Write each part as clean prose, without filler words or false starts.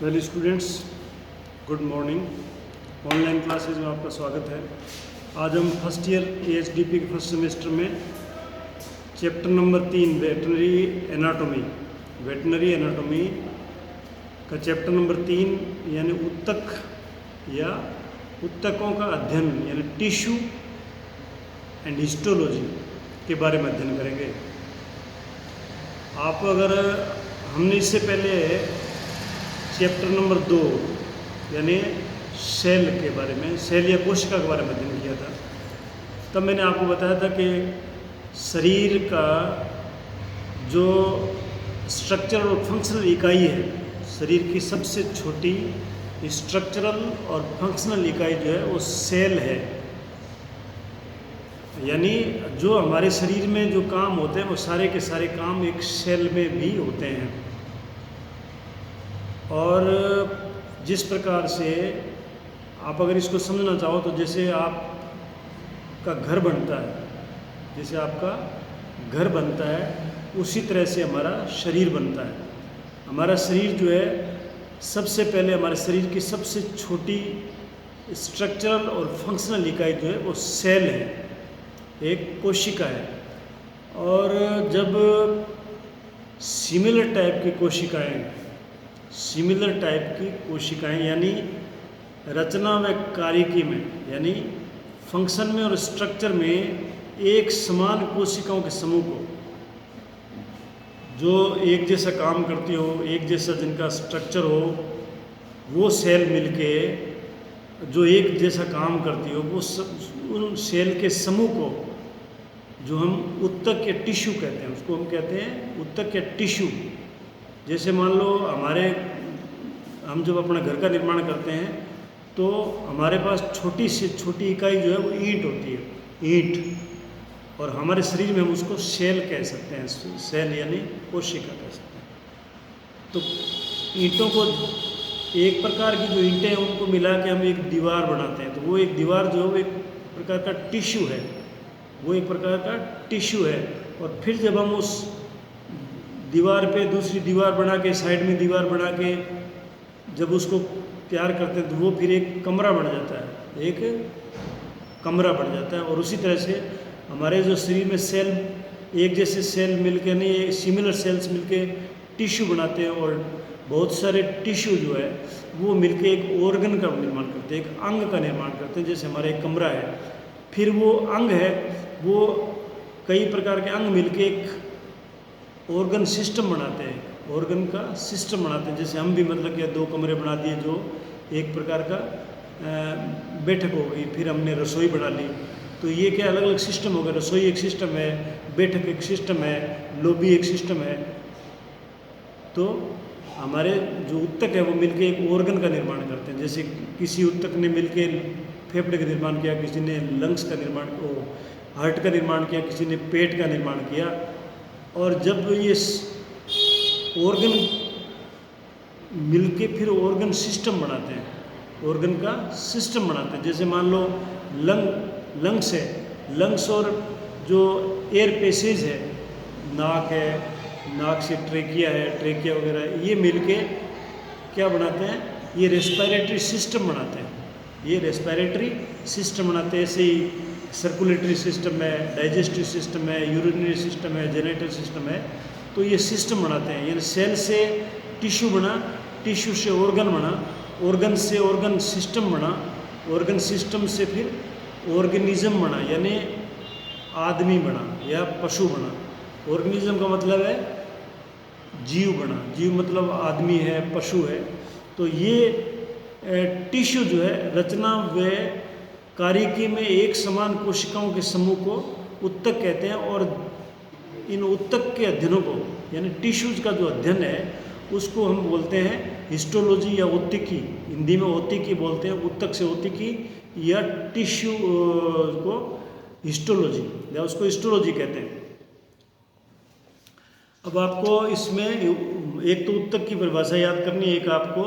Well students, good morning. Online classes में आपका स्वागत है। आज हम फर्स्ट ईयर AHDP के फर्स्ट सेमेस्टर में चैप्टर नंबर 3 वेटनरी एनाटॉमी का चैप्टर नंबर 3 यानी उत्तक या उत्तकों का अध्ययन यानी टिश्यू एंड हिस्टोलॉजी के बारे में अध्ययन करेंगे। आप अगर हमने इससे पहले चैप्टर नंबर 2 यानी सेल के बारे में, सेल या कोशिका के बारे में अध्ययन किया था, तब मैंने आपको बताया था कि शरीर का जो स्ट्रक्चरल और फंक्शनल इकाई है, शरीर की सबसे छोटी स्ट्रक्चरल और फंक्शनल इकाई जो है वो सेल है। यानी जो हमारे शरीर में जो काम होते हैं वो सारे के सारे काम एक सेल में भी होते हैं। और जिस प्रकार से आप अगर इसको समझना चाहो तो जैसे आपका घर बनता है, जैसे आपका घर बनता है उसी तरह से हमारा शरीर बनता है। हमारा शरीर जो है सबसे पहले हमारे शरीर की सबसे छोटी स्ट्रक्चरल और फंक्शनल इकाई जो है वो सेल है, एक कोशिका है। और जब सिमिलर टाइप की कोशिकाएं यानी रचना व कार्यकी में यानी फंक्शन में और स्ट्रक्चर में एक समान कोशिकाओं के समूह को जो एक जैसा काम करती हो, एक जैसा जिनका स्ट्रक्चर हो, वो सेल मिलके जो एक जैसा काम करती हो, वो उन सेल के समूह को जो हम उत्तक या टिश्यू कहते हैं, उसको हम कहते हैं उत्तक या टिश्यू। जैसे मान लो हम जब अपना घर का निर्माण करते हैं तो हमारे पास छोटी से छोटी इकाई जो है वो ईंट होती है, ईंट। और हमारे शरीर में हम उसको सेल कह सकते हैं, सेल यानी कोशिका कह सकते हैं। तो ईंटों को एक प्रकार की जो ईंटें हैं उनको मिला के हम एक दीवार बनाते हैं, तो वो एक दीवार जो है एक प्रकार का टिश्यू है, वो एक प्रकार का टिश्यू है। और फिर जब हम उस दीवार पे दूसरी दीवार बना के, साइड में दीवार बना के जब उसको तैयार करते हैं तो वो फिर एक कमरा बन जाता है, एक कमरा बन जाता है। और उसी तरह से हमारे जो शरीर में सेल एक जैसे सेल मिलके नहीं, सिमिलर सेल्स मिलके टिश्यू बनाते हैं। और बहुत सारे टिश्यू जो है वो मिलके एक ऑर्गन का निर्माण करते हैं, एक अंग का निर्माण करते हैं। जैसे हमारा एक कमरा है, फिर वो अंग है, वो कई प्रकार के अंग मिलके एक ऑर्गन सिस्टम बनाते हैं, ऑर्गन का सिस्टम बनाते हैं। जैसे हम भी मतलब कि 2 कमरे बना दिए जो एक प्रकार का बैठक हो गई, फिर हमने रसोई बना ली, तो ये क्या अलग अलग सिस्टम हो गए। रसोई एक सिस्टम है, बैठक एक सिस्टम है, लॉबी एक सिस्टम है। तो हमारे जो उत्तक है वो मिलके एक ऑर्गन का निर्माण करते हैं। जैसे किसी उत्तक ने मिलके फेफड़े का निर्माण किया, किसी ने लंग्स का निर्माण, हार्ट का निर्माण किया, किसी ने पेट का निर्माण किया। और जब ये ऑर्गन मिलके फिर ऑर्गन सिस्टम बनाते हैं, ऑर्गन का सिस्टम बनाते हैं। जैसे मान लो लंग्स है, लंग्स और जो एयर पैसेज है, नाक है, नाक से ट्रेकिया है, ट्रेकिया वगैरह, ये मिलके क्या बनाते हैं, ये रेस्पिरेटरी सिस्टम बनाते हैं, ये रेस्पिरेटरी सिस्टम बनाते हैं। ऐसे ही सर्कुलेटरी सिस्टम है, डाइजेस्टिव सिस्टम है, यूरिनरी सिस्टम है, जेनेटल सिस्टम है। तो ये सिस्टम बनाते हैं। यानी सेल से टिश्यू बना, टिश्यू से ऑर्गन बना, ऑर्गन से ऑर्गन सिस्टम बना, ऑर्गन सिस्टम से फिर ऑर्गेनिज्म बना, यानी आदमी बना या पशु बना। ऑर्गेनिज्म का मतलब है जीव बना, जीव मतलब आदमी है, पशु है। तो ये टिश्यू जो है रचना व कार्यकी में एक समान कोशिकाओं के समूह को उत्तक कहते हैं। और इन उत्तक के अध्ययनों को यानी टिश्यूज का जो अध्ययन है उसको हम बोलते हैं हिस्टोलॉजी या औत्तिकी। हिंदी में औत्तिकी बोलते हैं, उत्तक से औत्तिकी, या टिश्यू को हिस्टोलॉजी या उसको हिस्टोलॉजी कहते हैं। अब आपको इसमें एक तो उत्तक की परिभाषा याद करनी है, एक आपको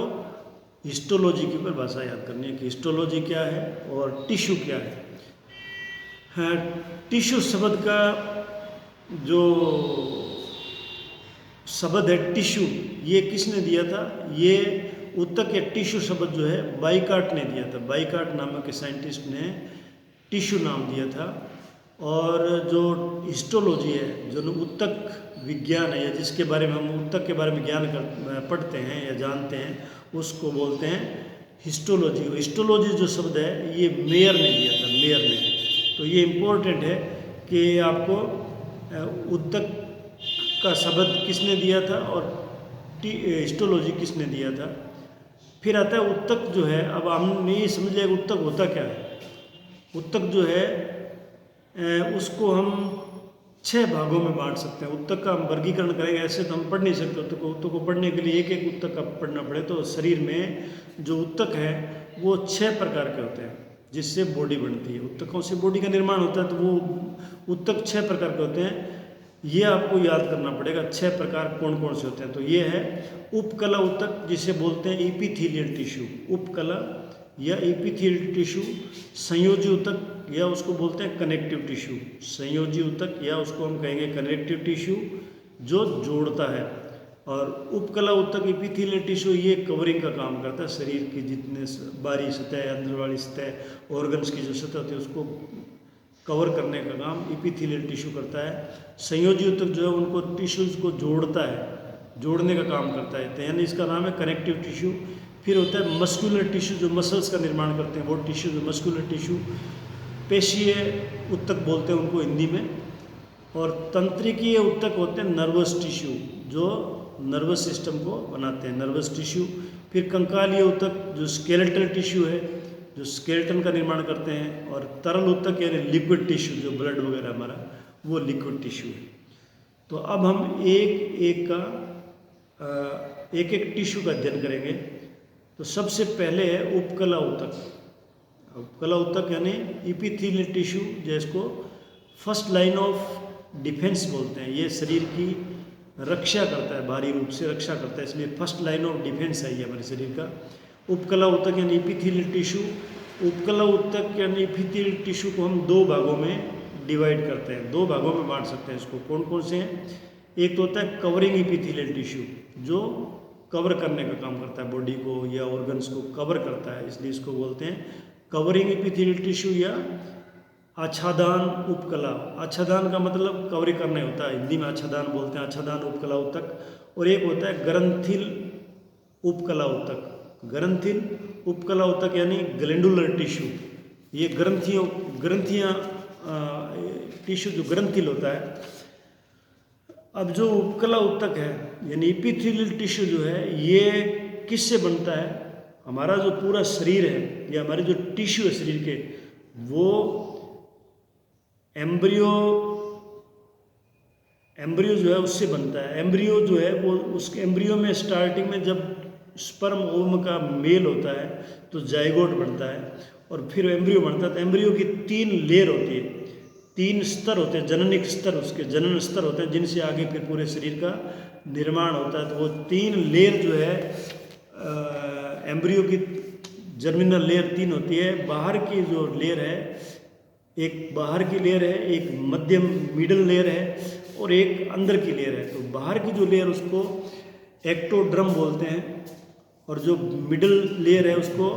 हिस्टोलॉजी की परिभाषा याद करनी है कि हिस्टोलॉजी क्या है और टिश्यू क्या है। टिश्यू शब्द का जो शब्द है टिश्यू, ये किसने दिया था? ये ऊतक या टिश्यू शब्द जो है बाइकाट ने दिया था। बाइकाट नामक के साइंटिस्ट ने टिश्यू नाम दिया था। और जो हिस्टोलॉजी है, जो ऊतक विज्ञान है, या जिसके बारे में हम ऊतक के बारे में पढ़ते हैं या जानते हैं, उसको बोलते हैं हिस्टोलॉजी। हिस्टोलॉजी जो शब्द है ये मेयर ने दिया था, मेयर ने। तो ये इम्पोर्टेंट है कि आपको ऊतक का शब्द किसने दिया था और हिस्टोलॉजी किसने दिया था। फिर आता है ऊतक जो है। अब हमने ये समझ लिया ऊतक होता क्या है। ऊतक जो है उसको हम 6 भागों में बांट सकते हैं। ऊतक का हम वर्गीकरण करेंगे, ऐसे तो हम पढ़ नहीं सकते ऊतक को पढ़ने के लिए एक एक ऊतक का पढ़ना पड़े। तो शरीर में जो ऊतक है वो 6 प्रकार के होते हैं, जिससे बॉडी बनती है। ऊतकों से बॉडी का निर्माण होता है। तो वो ऊतक 6 प्रकार के होते हैं। ये आपको याद करना पड़ेगा 6 प्रकार कौन कौन से होते हैं। तो ये है उपकला ऊतक, जिसे बोलते हैं एपिथेलियल टिश्यू। उपकला या एपिथेलियल टिश्यू। संयोजी ऊतक या उसको बोलते हैं कनेक्टिव टिश्यू। संयोजी ऊतक या उसको हम कहेंगे कनेक्टिव टिश्यू, जो जोड़ता है। और उपकला ऊतक एपिथेलियल टिश्यू ये कवरिंग का काम करता है। शरीर की जितने बाहरी सतह, अंदर वाली सतह, ऑर्गन्स की जो सतह होती है उसको कवर करने का काम एपिथेलियल टिश्यू करता है। संयोजी ऊतक जो है उनको टिश्यूज़ को जोड़ता है, जोड़ने का काम करता है। तो यानी इसका नाम है कनेक्टिव टिश्यू। फिर होता है मस्कुलर टिश्यू, जो मसल्स का निर्माण करते हैं, वो टिश्यू जो मस्कुलर टिश्यू। पेशीय ऊतक बोलते हैं उनको हिंदी में। और तंत्रिकीय ऊतक होते हैं नर्वस टिश्यू, जो नर्वस सिस्टम को बनाते हैं, नर्वस टिश्यू। फिर कंकालीय ऊतक जो स्केलेटल टिश्यू है, जो स्केलेटन का निर्माण करते हैं। और तरल ऊतक यानी लिक्विड टिश्यू, जो ब्लड वगैरह हमारा, वो लिक्विड टिश्यू है। तो अब हम एक एक टिश्यू का अध्ययन करेंगे। तो सबसे पहले है उपकला ऊतक। उपकला ऊतक यानी एपिथेलियल टिश्यू, जिसको फर्स्ट लाइन ऑफ डिफेंस बोलते हैं। ये शरीर की रक्षा करता है, बाहरी रूप से रक्षा करता है, इसलिए फर्स्ट लाइन ऑफ डिफेंस है ये हमारे शरीर का। उपकला ऊतक यानी एपिथेलियल टिश्यू। उपकला ऊतक यानी एपिथेलियल टिश्यू को हम 2 भागों में डिवाइड करते हैं, 2 भागों में बांट सकते हैं इसको। कौन कौन से हैं? एक तो होता है कवरिंग एपिथेलियल टिश्यू, जो कवर करने का काम करता है, बॉडी को या ऑर्गन्स को कवर करता है, इसलिए इसको बोलते हैं कवरिंग एपिथेलियल टिश्यू या आच्छादन उपकला। आच्छादन का मतलब कवर करना होता है, हिंदी में आच्छादन बोलते हैं, आच्छादन उपकला ऊतक। और एक होता है ग्रंथिल उपकला ऊतक। ग्रंथिल उपकला ऊतक यानी ग्लैंडुलर टिश्यू। ये ग्रंथियाँ टिश्यू जो ग्रंथिल होता है। अब जो उपकला ऊतक है यानी एपिथेलियल टिश्यू जो है, ये किससे बनता है? हमारा जो पूरा शरीर है या हमारे जो टिश्यू है शरीर के, वो एम्ब्रियो जो है उससे बनता है। एम्ब्रियो जो है वो, उसके एम्ब्रियो में स्टार्टिंग में जब स्पर्म ओवम का मेल होता है तो जाइगोट बनता है, और फिर एम्ब्रियो बनता है। तो एम्ब्रियो की 3 लेयर होती है, 3 स्तर होते हैं, जननिक स्तर, उसके जनन स्तर होते हैं, जिनसे आगे फिर पूरे शरीर का निर्माण होता है। तो वो 3 लेयर जो है एम्ब्रियो की जर्मिनल लेयर 3 होती है। बाहर की जो लेयर है, एक बाहर की लेयर है, एक मध्यम मिडल लेयर है, और एक अंदर की लेयर है। तो बाहर की जो लेयर उसको एक्टोड्रम बोलते हैं, और जो मिडल लेयर है उसको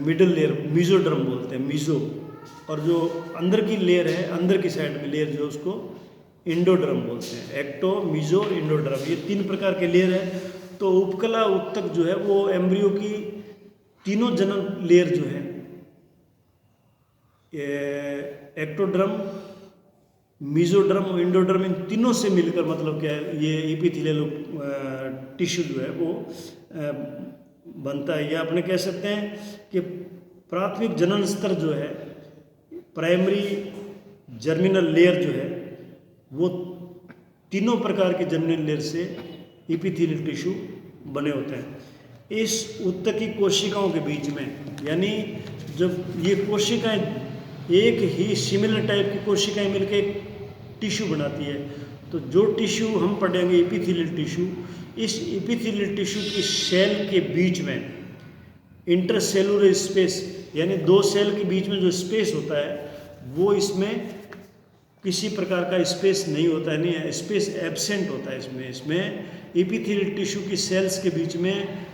मिडल लेयर मीजोड्रम बोलते हैं, मीजो। और जो अंदर की लेयर है, अंदर की साइड में लेयर जो उसको इंडोड्रम बोलते हैं। एक्टो, मीजो, इंडोड्रम, ये 3 प्रकार के लेयर है। तो उपकला ऊतक जो है वो एम्ब्रियो की तीनों जनन लेयर जो है, एक्टोड्रम, मीजोड्रम और इंडोड्रम, इन तीनों से मिलकर मतलब क्या है, ये एपिथेलियल टिश्यू जो है वो बनता है। या अपने कह सकते हैं कि प्राथमिक जनन स्तर जो है, प्राइमरी जर्मिनल लेयर जो है, वो तीनों प्रकार के जर्मिनल लेयर से एपिथेलियल टिश्यू बने होते हैं। इस ऊतक की कोशिकाओं के बीच में, यानी जब ये कोशिकाएं एक ही सिमिलर टाइप की कोशिकाएं मिलकर एक टिश्यू बनाती है, तो जो टिश्यू हम पढ़ेंगे एपिथेलियल टिश्यू, इस एपिथेलियल टिश्यू की सेल के बीच में इंटरसेलुलर स्पेस, यानी 2 सेल के बीच में जो स्पेस होता है, वो इसमें किसी प्रकार का स्पेस नहीं होता है, नहीं स्पेस एब्सेंट होता है इसमें एपिथेलियल टिश्यू की सेल्स के बीच में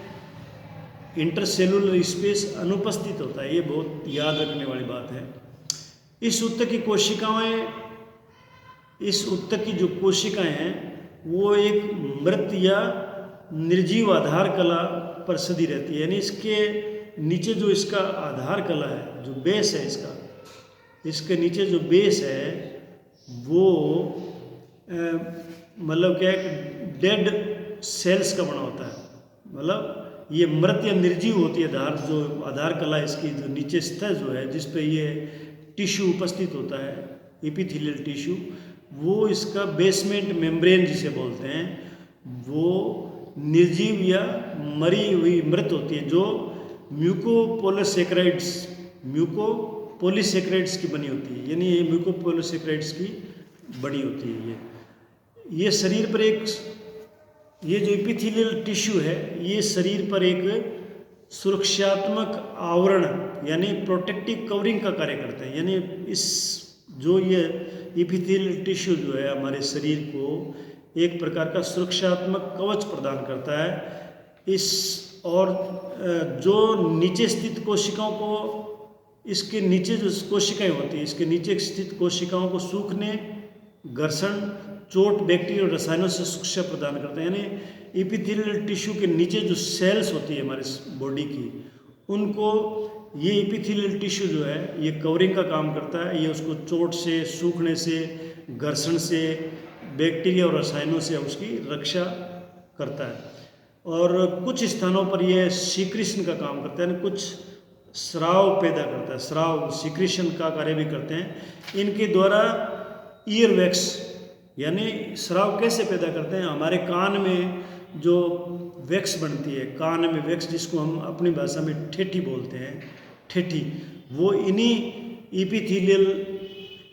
इंटरसेलुलर स्पेस अनुपस्थित होता है। ये बहुत याद रखने वाली बात है। इस ऊतक की कोशिकाएं, इस ऊतक की जो कोशिकाएं हैं वो एक मृत या निर्जीव आधार कला पर सदी रहती है। यानी इसके नीचे जो इसका आधार कला है, जो बेस है इसका, इसके नीचे जो बेस है वो मतलब क्या है कि डेड सेल्स का बना होता है। मतलब ये मृत या निर्जीव होती है जो आधार कला इसकी, जो नीचे सतह जो है जिस पे ये टिश्यू उपस्थित होता है, एपिथेलियल टिश्यू, वो इसका बेसमेंट मेम्ब्रेन जिसे बोलते हैं, वो निर्जीव या मरी हुई मृत होती है, जो म्यूकोपोलिसेक्राइड्स की बनी होती है। यानी ये म्यूकोपोलिसेक्राइड्स की बनी होती है। ये शरीर पर एक, ये जो एपिथेलियल टिश्यू है ये शरीर पर एक सुरक्षात्मक आवरण यानी प्रोटेक्टिव कवरिंग का कार्य करते हैं। यानी इस जो ये एपिथेलियल टिश्यू जो है हमारे शरीर को एक प्रकार का सुरक्षात्मक कवच प्रदान करता है। इस और जो नीचे स्थित कोशिकाओं को, इसके नीचे जो कोशिकाएं होती हैं, इसके नीचे स्थित कोशिकाओं को सूखने, घर्षण, चोट, बैक्टीरिया और रसायनों से सुरक्षा प्रदान करते हैं। यानी एपिथेलियल टिश्यू के नीचे जो सेल्स होती है हमारे बॉडी की, उनको ये एपिथेलियल टिश्यू जो है ये कवरिंग का काम करता है। ये उसको चोट से, सूखने से, घर्षण से, बैक्टीरिया और रसायनों से उसकी रक्षा करता है। और कुछ स्थानों पर यह सीक्रेशन का काम करता है, यानी कुछ स्राव पैदा करता है, स्राव सीक्रेशन का कार्य भी करते हैं। इनके द्वारा ईयर वैक्स, यानी स्राव कैसे पैदा करते हैं, हमारे कान में जो वैक्स बनती है, कान में वैक्स जिसको हम अपनी भाषा में ठेठी बोलते हैं, ठेठी, वो इन्हीं एपिथेलियल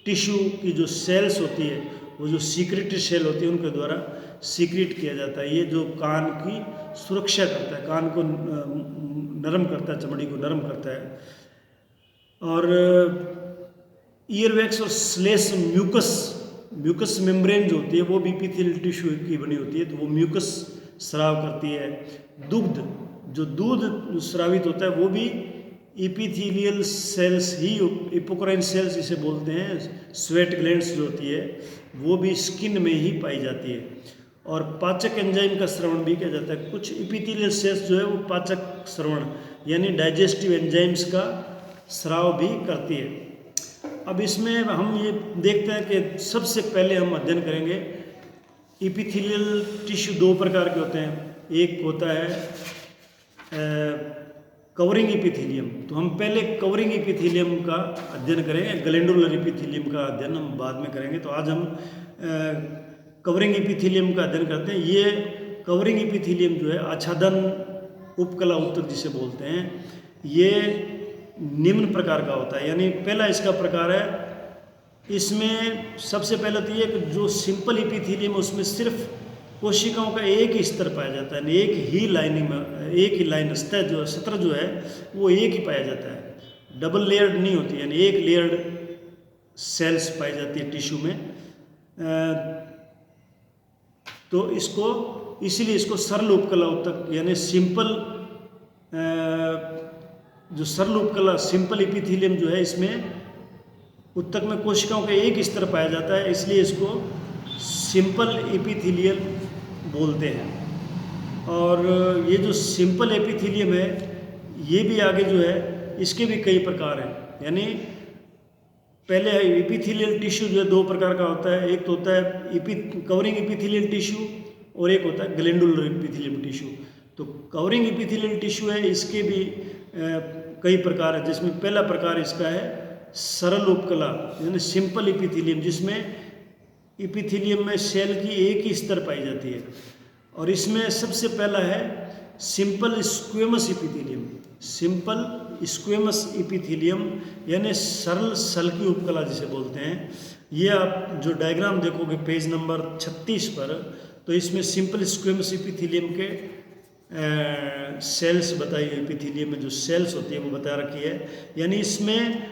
टिश्यू की जो सेल्स होती है, वो जो सीक्रेटरी सेल होती है, उनके द्वारा सीक्रेट किया जाता है। ये जो कान की सुरक्षा करता है, कान को नरम करता है, चमड़ी को नरम करता है। और ईयर वैक्स और स्लेश म्यूकस मेम्ब्रेन जो होती है वो भी एपिथेलियल टिश्यू की बनी होती है, तो वो म्यूकस स्राव करती है। दुग्ध, जो दूध स्रावित होता है वो भी एपिथेलियल सेल्स ही, एपोक्राइन सेल्स जिसे बोलते हैं, स्वेट ग्लैंड्स जो होती है वो भी स्किन में ही पाई जाती है। और पाचक एंजाइम का श्रवण भी किया जाता है। कुछ एपिथेलियल सेल्स जो है वो पाचक श्रवण यानी डाइजेस्टिव एंजाइम्स का स्राव भी करती है। अब इसमें हम ये देखते हैं कि सबसे पहले हम अध्ययन करेंगे एपिथेलियल टिश्यू दो प्रकार के होते हैं। एक होता है कवरिंग एपिथेलियम, तो हम पहले कवरिंग एपिथेलियम का अध्ययन करेंगे, ग्लैंडुलर एपिथेलियम का अध्ययन हम बाद में करेंगे। तो आज हम कवरिंग एपिथेलियम का अध्ययन करते हैं। ये कवरिंग एपिथेलियम जो है आच्छादन उपकला ऊतक जिसे बोलते हैं, ये निम्न प्रकार का होता है। यानी पहला इसका प्रकार है, इसमें सबसे पहले तो ये कि जो सिंपल एपिथेलियम है उसमें सिर्फ कोशिकाओं का एक ही स्तर पाया जाता है, एक ही लाइनिंग में, एक ही लाइन सतह जो है वो एक ही पाया जाता है, डबल लेयर्ड नहीं होती, यानी एक लेयर्ड सेल्स पाई जाती है टिश्यू में। तो इसको इसीलिए इसको सरल उपकला ऊतक यानी सिंपल, जो सरल उपकला सिंपल एपिथेलियम जो है, इसमें ऊतक में कोशिकाओं का एक स्तर पाया जाता है, इसलिए इसको सिंपल एपिथेलियल बोलते हैं। और ये जो सिंपल एपिथेलियम है ये भी आगे जो है इसके भी कई प्रकार हैं। यानी पहले एपिथेलियल टिश्यू जो है दो प्रकार का होता है, एक तो होता है कवरिंग एपिथेलियल टिश्यू और एक होता है ग्लैंडुलर एपिथेलियल टिश्यू। तो कवरिंग एपिथेलियल टिश्यू है, इसके भी कई प्रकार है, जिसमें पहला प्रकार इसका है सरल उपकला यानी सिंपल एपिथेलियम, जिसमें एपिथेलियम में सेल की एक ही स्तर पाई जाती है। और इसमें सबसे पहला है simple squamous epithelium. Simple squamous epithelium यानी सरल सल की उपकला जिसे बोलते हैं। ये आप जो डायग्राम देखोगे पेज नंबर 36 पर, तो इसमें सिंपल स्क्वेमस एपिथेलियम के सेल्स बताई, एपिथेलियम में जो सेल्स होती है वो बता रखी है। यानी इसमें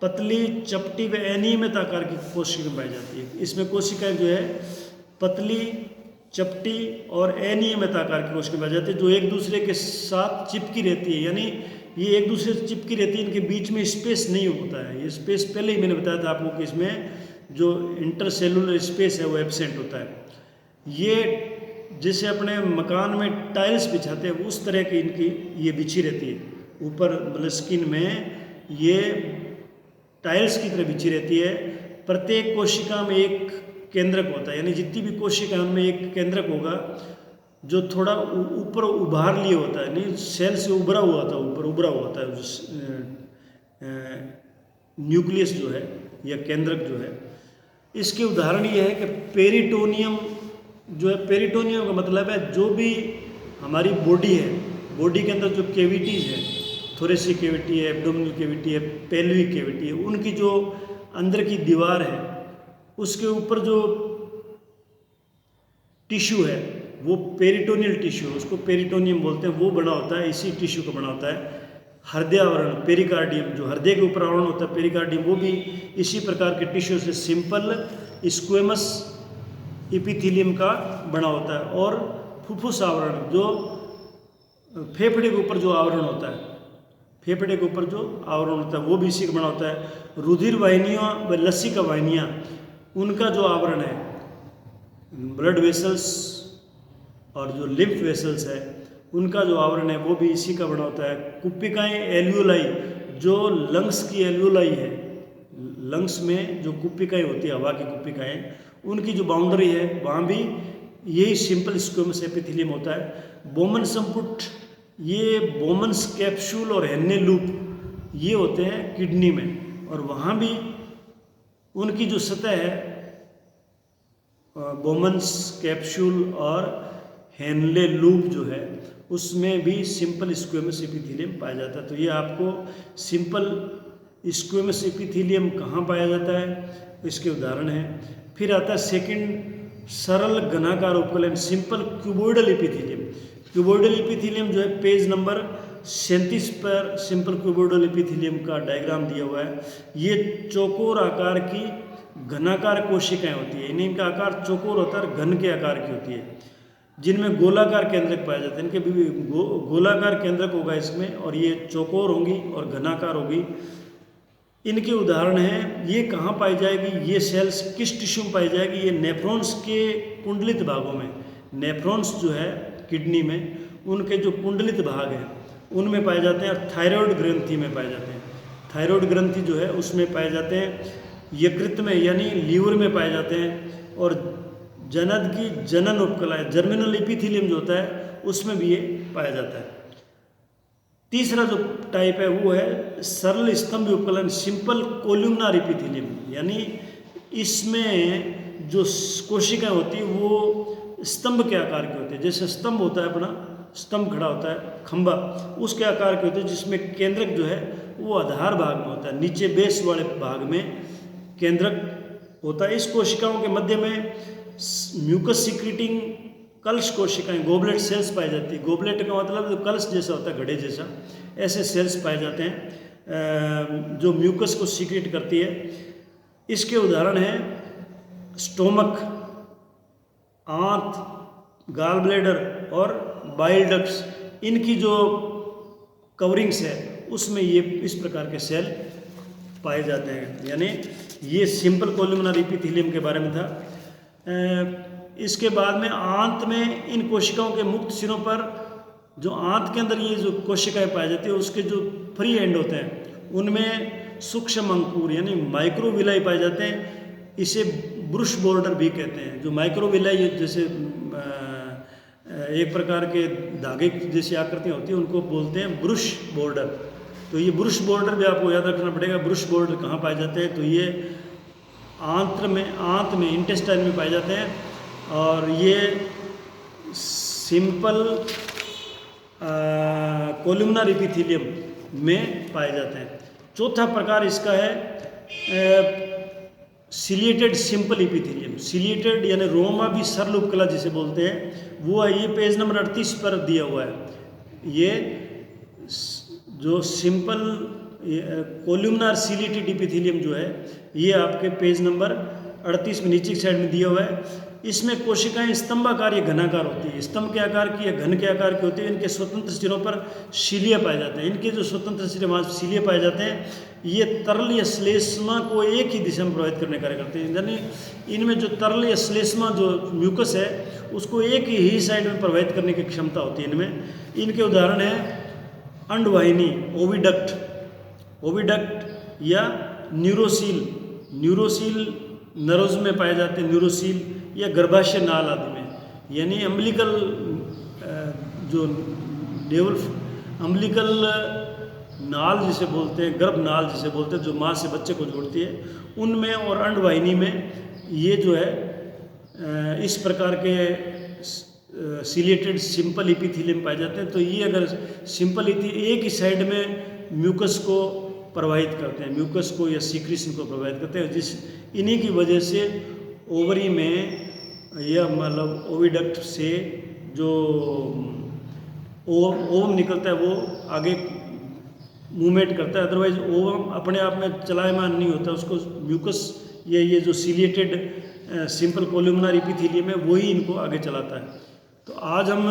पतली, चपटी व अनियमित आकार की कोशिकाएं पाई जाती है। इसमें कोशिकाएं जो है पतली, चपटी और अनियमित आकार की कोशिकाएं पाई जाती है जो एक दूसरे के साथ चिपकी रहती है, यानी ये एक दूसरे से चिपकी रहती है, इनके बीच में स्पेस नहीं होता है। ये स्पेस पहले ही मैंने बताया था आपको कि इसमें जो इंटरसेलुलर स्पेस है वो एब्सेंट होता है। ये जैसे अपने मकान में टाइल्स बिछाते हैं उस तरह की इनकी ये बिछी रहती है, ऊपर मतलब स्किन में ये टाइल्स की तरह बिछी रहती है। प्रत्येक कोशिका में एक केंद्रक होता है, यानी जितनी भी कोशिका उनमें एक केंद्रक होगा जो थोड़ा ऊपर उभार लिए होता है, नहीं सेल से उभरा हुआ होता है, ऊपर उभरा हुआ होता है न्यूक्लियस जो है या केंद्रक जो है। इसके उदाहरण ये है कि पेरिटोनियम जो है, पेरिटोनियम का मतलब है जो भी हमारी बॉडी है, बॉडी के अंदर जो कैविटीज़ है, थोरेसिक कैविटी है, एब्डोमिनल कैविटी है, पेल्विक कैविटी है, उनकी जो अंदर की दीवार है उसके ऊपर जो टिश्यू है वो पेरिटोनियल टिश्यू है, उसको पेरिटोनियम बोलते हैं, वो बना होता है, इसी टिश्यू का बना होता है। हृदय आवरण पेरिकार्डियम, जो हृदय के ऊपर आवरण होता है पेरिकार्डियम, वो भी इसी प्रकार के टिश्यू से सिंपल स्क्वेमस एपिथेलियम का बना होता है। और फुफ्फुस आवरण जो फेफड़े के ऊपर जो आवरण होता है, फेफड़े के ऊपर जो आवरण होता है वो भी इसी का बना होता है। रुधिर वाहिनियाँ व लसिका वाहिनियाँ, उनका जो आवरण है, ब्लड वेसल्स और जो लिम्फ वेसल्स है उनका जो आवरण है वो भी इसी का बना होता है। कुप्पिकाएँ एल्वियोलाई, जो लंग्स की एल्वियोलाई है, लंग्स में जो कुप्पिकाएँ होती है, हवा की कुप्पिकाएँ, उनकी जो बाउंड्री है वहाँ भी यही सिंपल स्क्वेमस एपिथेलियम होता है। बोमन संपुट, ये बोमन्स कैप्सूल और हेन्ने लूप ये होते हैं किडनी में, और वहाँ भी उनकी जो सतह है बोमन्स कैप्सूल और हेनले लूप जो है उसमें भी सिंपल स्क्वेमस एपिथेलियम पाया जाता है। तो ये आपको सिंपल स्क्वेमस एपिथेलियम कहाँ पाया जाता है इसके उदाहरण हैं। फिर आता है सेकंड, सरल घनाकार उपकलन simple cuboidal epithelium. Cuboidal epithelium जो है पेज नंबर 37 पर सिंपल क्यूबोइडल एपिथेलियम का डायग्राम दिया हुआ है। ये चौकोर आकार की घनाकार कोशिकाएं होती है, इनका आकार चौकोर होता है, घन के आकार की होती है, जिनमें गोलाकार केंद्रक पाए जाते हैं। इनके भी गोलाकार केंद्रक होगा इसमें, और ये चौकोर होंगी और घनाकार होगी। इनके उदाहरण हैं, ये कहाँ पाई जाएगी, ये सेल्स किस टिश्यू में पाई जाएगी, ये नेफ्रॉन्स के कुंडलित भागों में। नेफ्रॉन्स जो है किडनी में, उनके जो कुंडलित भाग हैं उनमें पाए जाते हैं, और थायराइड ग्रंथि में पाए जाते हैं। थायराइड ग्रंथि जो है उसमें पाए जाते हैं, यकृत में यानी लीवर में पाए जाते हैं, और जनन की जनन उपकला है, जर्मिनल एपिथेलियम जो होता है उसमें भी ये पाया जाता है। तीसरा जो टाइप है वो है सरल स्तंभ उपकलन सिंपल कोल्यूमनार एपिथेलियम, यानी इसमें जो कोशिकाएं होती है वो स्तंभ के आकार की होती है। जैसे स्तंभ होता है अपना, स्तंभ खड़ा होता है, खंबा, उसके आकार के होते हैं, जिसमें केंद्रक जो है वो आधार भाग में होता है, नीचे बेस वाले भाग में केंद्रक होता है। इस कोशिकाओं के मध्य में म्यूकस सिक्रीटिंग कलश कोशिकाएं गोबलेट सेल्स पाई जाती है। गोबलेट का मतलब जो कलश जैसा होता है, घड़े जैसा, ऐसे सेल्स पाए जाते हैं जो म्यूकस को सीक्रेट करती है। इसके उदाहरण हैं स्टोमक, आंत, गाल ब्लैडर और बाइल डक्ट्स। इनकी जो कवरिंग्स है उसमें ये इस प्रकार के सेल पाए जाते हैं। यानी ये सिंपल कोल्यूमनर एपिथेलियम के बारे में था। इसके बाद में आंत में इन कोशिकाओं के मुक्त सिरों पर, जो आंत के अंदर ये जो कोशिकाएं पाई जाती है उसके जो फ्री एंड होते हैं उनमें सूक्ष्म अंकुर यानी माइक्रोविलाई पाए जाते हैं। इसे ब्रुश बॉर्डर भी कहते हैं। जो माइक्रोविलाई जैसे एक प्रकार के धागे जैसी आकृतियाँ होती है उनको बोलते हैं ब्रुश बॉर्डर। तो ये ब्रुश बॉर्डर भी आपको याद रखना पड़ेगा। ब्रुश बॉर्डर कहाँ पाए जाते हैं, तो ये आंत में इंटेस्टाइन में पाए जाते हैं, और ये सिंपल कोल्यूमनर एपिथेलियम में पाए जाते हैं। चौथा प्रकार इसका है सिलिएटेड सिंपल एपिथेलियम। सिलिएटेड यानी रोमा भी सरल उपकला जिसे बोलते हैं, वो है ये पेज नंबर 38 पर दिया हुआ है। ये जो सिंपल कोल्यूमनर सिलिएटेड एपिथेलियम जो है ये आपके पेज नंबर 38 में नीचे की साइड में दिया हुआ है। इसमें कोशिकाएं स्तंभाकार या घनाकार होती है, स्तंभ के आकार की या घन के आकार की होती है। इनके स्वतंत्र सिरों पर सीलिया पाए जाते हैं। इनके जो स्वतंत्र सिरे सीलिया पाए जाते हैं, ये तरल या श्लेष्मा को एक ही दिशा में प्रभावित करने का कार्य करते हैं। यानी इनमें जो तरल या श्लेष्मा जो म्यूकस है उसको एक ही साइड में प्रभावित करने की क्षमता होती है इनमें। इनके उदाहरण है अंडवाहिनी, ओविडक्ट या न्यूरोसील। न्यूरोसील नर्व्स में पाए जाते हैं, न्यूरोसील या गर्भाशय नाल आदि में। यानी अम्बिलिकल जो अम्बिलिकल नाल जिसे बोलते हैं, गर्भ नाल जिसे बोलते हैं, जो माँ से बच्चे को जोड़ती है, उनमें और अंडवाहिनी में ये जो है इस प्रकार के सिलेटेड सिंपल इपिथीलियम पाए जाते हैं। तो ये अगर सिंपल एक ही साइड में म्यूकस को प्रभावित करते हैं, म्यूकस को या सीक्रेशन को प्रभावित करते हैं, इन्हीं की वजह से ओवरी में यह मतलब ओविडक्ट से जो ओवम निकलता है वो आगे मूवमेंट करता है। अदरवाइज ओवम अपने आप में चलायमान नहीं होता, उसको म्यूकस ये जो सिलिएटेड सिंपल कोल्यूमिनर इपिथीलियम है वही इनको आगे चलाता है। तो आज हम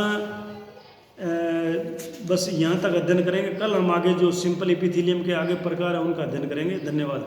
बस यहाँ तक अध्ययन करेंगे। कल हम आगे जो सिंपल इपिथीलियम के आगे प्रकार है उनका अध्ययन करेंगे। धन्यवाद।